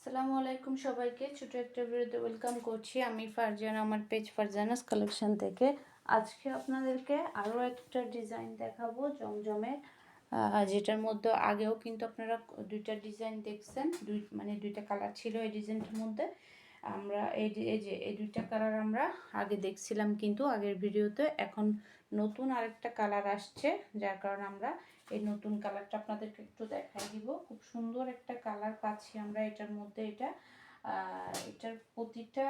আসসালামু আলাইকুম সবাইকে, ছোট একটা ভিডিওতে ওয়েলকাম করছি। আমি ফারজানা, আমার পেজ ফারজানাস কালেকশন থেকে। আজকে আপনাদেরকে আরও একটা ডিজাইন দেখাবো জমজমের, যেটার মধ্যে আগেও কিন্তু আপনারা দুইটা ডিজাইন দেখছেন, দুইটা কালার ছিল এই ডিজাইনটার মধ্যে। আমরা এই দুইটা কালার আমরা আগে দেখছিলাম কিন্তু আগের ভিডিওতে। এখন নতুন আরেকটা কালার আসছে, যার কারণে আমরা এই নতুন কালারটা আপনাদেরকে একটু দেখাই দিব। খুব সুন্দর একটা কালার পাচ্ছি আমরা এটার মধ্যে। এটার প্রতিটা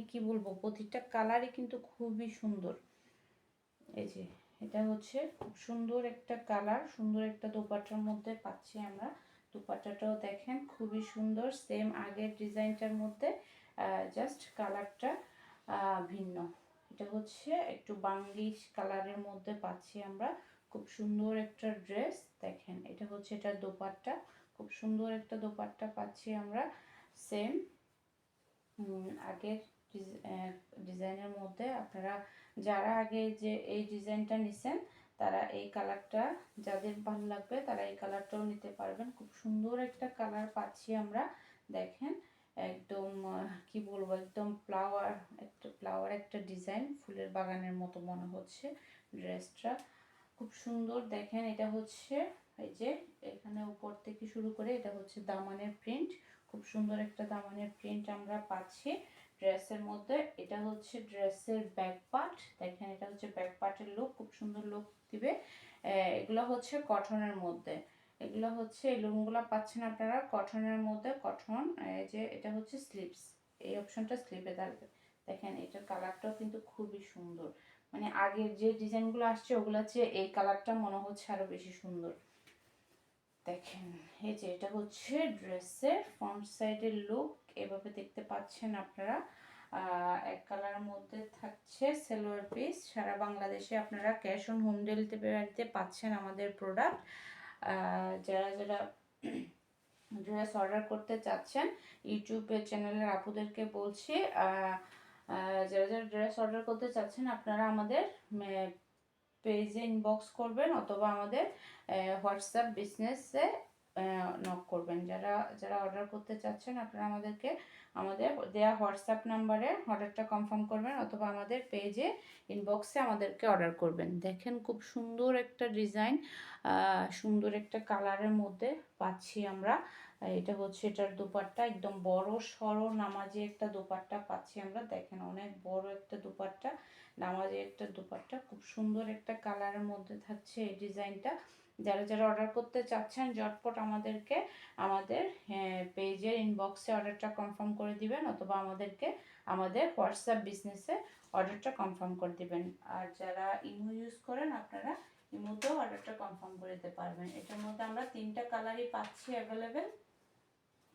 কি বলবো, প্রতিটা কালারই কিন্তু খুবই সুন্দর। এই যে এটা হচ্ছে খুব সুন্দর একটা কালার, সুন্দর একটা দোপাট্টার মধ্যে পাচ্ছি আমরা। দোপাট্টাটাও দেখেন খুবই সুন্দর, সেম আগের ডিজাইনটার মধ্যে, জাস্ট কালারটা ভিন্ন। এটা হচ্ছে একটু বাঙ্গিশ কালারের মধ্যে পাচ্ছি আমরা। খুব সুন্দর একটা ড্রেস দেখেন, এটা হচ্ছে এটার দোপাট্টা। খুব সুন্দর একটা দোপাট্টা পাচ্ছি আমরা, সেম আগের ডিজাইনের মধ্যে। আপনারা যারা আগে যে এই ডিজাইনটা নিছেন তারা এই কালারটা, যাদের ভালো লাগবে তারা এই কালারটাও নিতে পারবেন। খুব সুন্দর একটা কালার পাচ্ছি আমরা দেখেন, একদম কি বলবো, একদম ফ্লাওয়ার একটা ডিজাইন, ফুলের বাগানের মতো মনে হচ্ছে ড্রেসটা। খুব সুন্দর দেখেন, এটা হচ্ছে এই যে এখানে উপর থেকে শুরু করে এটা হচ্ছে দামানের প্রিন্ট। খুব সুন্দর একটা দামানের প্রিন্ট আমরা পাচ্ছি ড্রেসের মধ্যে। এটা হচ্ছে ড্রেসের ব্যাক পার্ট দেখেন, এটা হচ্ছে ব্যাক পার্টের লুক, খুব সুন্দর লুক দিবে। এগুলো হচ্ছে কটনের মধ্যে, এগুলো হচ্ছে এই লুমগুলো পাচ্ছেন আপনারা কটনের মধ্যে। কটন, এই যে এটা হচ্ছে স্লিভস, এই অপশনটা স্লিভে থাকবে। দেখেন এটার কালারটাও কিন্তু খুবই সুন্দর, মানে আগের যে ডিজাইনগুলো আসছে ওগুলোর চেয়ে এই কালারটা মনে হচ্ছে আরো বেশি সুন্দর। দেখেন এই যে এটা হচ্ছে ড্রেসের ফ্রন্ট সাইডের লুক, এভাবে দেখতে পাচ্ছেন আপনারা। এক কালারের মধ্যে থাকছে সালোয়ার পিস। সারা বাংলাদেশে আপনারা ক্যাশ অন হোম ডেলিভারিতে পাচ্ছেন আমাদের প্রোডাক্ট। যারা যারা ড্রেস অর্ডার করতে চাচ্ছেন, ইউটিউবে চ্যানেলের আপুদেরকে বলছি, যারা যারা ড্রেস অর্ডার করতে চাচ্ছেন আপনারা আমাদের পেজে ইনবক্স করবেন অথবা আমাদের হোয়াটসঅ্যাপ বিজনেসে নক করবেন। যারা যারা অর্ডার করতে চাচ্ছেন আপনারা আমাদেরকে আমাদের দেয়া হোয়াটসঅ্যাপ নাম্বারে অর্ডারটা কনফার্ম করবেন অথবা আমাদের পেজে ইনবক্সে আমাদেরকে অর্ডার করবেন। দেখেন খুব সুন্দর একটা ডিজাইন, সুন্দর একটা কালারের মধ্যে পাচ্ছি আমরা। এটা হচ্ছে এটার দোপাট্টা, একদম বড় সড়ো নামাজি একটা দোপাট্টা পাচ্ছি আমরা। দেখেন অনেক বড় একটা দোপাট্টা, নামাজি একটা দোপাট্টা, খুব সুন্দর একটা কালারের মধ্যে থাকছে এই ডিজাইনটা। যারা যারা অর্ডার করতে চাচ্ছেন ঝটপট আমাদেরকে আমাদের পেজের ইনবক্সে অর্ডারটা কনফার্ম করে দিবেন অথবা আমাদেরকে আমাদের হোয়াটসঅ্যাপ বিজনেসে অর্ডারটা কনফার্ম করে দিবেন। আর যারা ইমো ইউজ করেন আপনারা ইমোতেও অর্ডারটা কনফার্ম করে দিতে পারবেন। এটার মধ্যে আমরা তিনটা কালারই পাচ্ছি অ্যাভেলেবেল।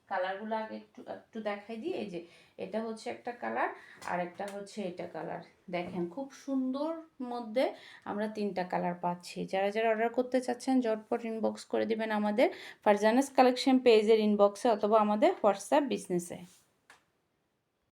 কালারগুলো আগে একটু একটু দেখাই দিই। এই যে এটা হচ্ছে একটা কালার, আর একটা হচ্ছে এটা কালার। দেখেন খুব সুন্দর মধ্যে আমরা তিনটা কালার পাচ্ছি। যারা যারা অর্ডার করতে চাচ্ছেন ঝটপট ইনবক্স করে দিবেন আমাদের ফারজানাস কালেকশন পেজের ইনবক্সে অথবা আমাদের হোয়াটসঅ্যাপ বিজনেসে।